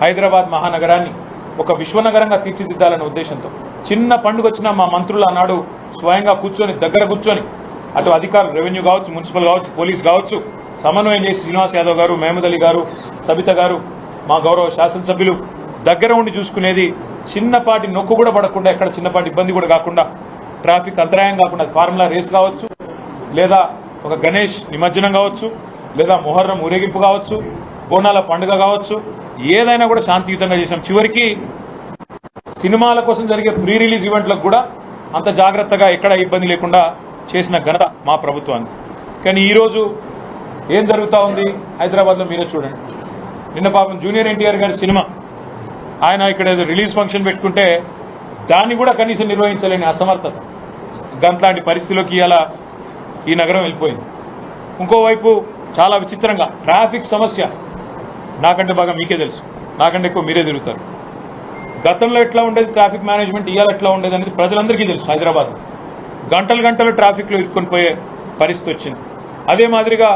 హైదరాబాద్ మహానగరాన్ని ఒక విశ్వనగరంగా తీర్చిదిద్దాలనే ఉద్దేశంతో చిన్న పండుగ వచ్చినా మా మంత్రులు ఆనాడు స్వయంగా కూర్చొని దగ్గర కూర్చొని అటు అధికారులు రెవెన్యూ కావచ్చు, మున్సిపల్ కావచ్చు, పోలీస్ కావచ్చు సమన్వయం చేసి శ్రీనివాస్ యాదవ్ గారు, మహమూద్ అలీ గారు, సబిత గారు, మా గౌరవ శాసనసభ్యులు దగ్గర ఉండి చూసుకునేది. చిన్నపాటి నొక్కు కూడా పడకుండా, ఎక్కడ చిన్నపాటి ఇబ్బంది కూడా కాకుండా, ట్రాఫిక్ అంతరాయం కాకుండా ఫార్ములా రేస్ కావచ్చు, లేదా ఒక గణేష్ నిమజ్జనం కావచ్చు, లేదా మొహర్రం ఊరేగింపు కావచ్చు, బోనాల పండుగ కావచ్చు, ఏదైనా కూడా శాంతియుతంగా చేసాం. చివరికి సినిమాల కోసం జరిగే ప్రీ రిలీజ్ ఈవెంట్లకు కూడా అంత జాగ్రత్తగా ఎక్కడ ఇబ్బంది లేకుండా చేసిన ఘనత మా ప్రభుత్వాన్ని. కానీ ఈరోజు ఏం జరుగుతూ ఉంది హైదరాబాద్లో మీరే చూడండి. నిన్న పాపం జూనియర్ ఎన్టీఆర్ గారి సినిమా ఆయన ఇక్కడ ఏదో రిలీజ్ ఫంక్షన్ పెట్టుకుంటే దాన్ని కూడా కనీసం నిర్వహించలేని అసమర్థత, గంట్లాంటి పరిస్థితిలోకి ఇలా ఈ నగరం వెళ్ళిపోయింది. ఇంకోవైపు చాలా విచిత్రంగా ట్రాఫిక్ సమస్య నాకంటే బాగా మీకే తెలుసు, నాకంటే ఎక్కువ మీరే తిరుగుతారు. గతంలో ఎట్లా ఉండేది ట్రాఫిక్ మేనేజ్మెంట్, ఇవాళ ఎట్లా ఉండేది అనేది ప్రజలందరికీ తెలుసు. హైదరాబాద్ గంటలు గంటలు ట్రాఫిక్లో ఇరుక్కొని పోయే పరిస్థితి వచ్చింది. అదే మాదిరిగా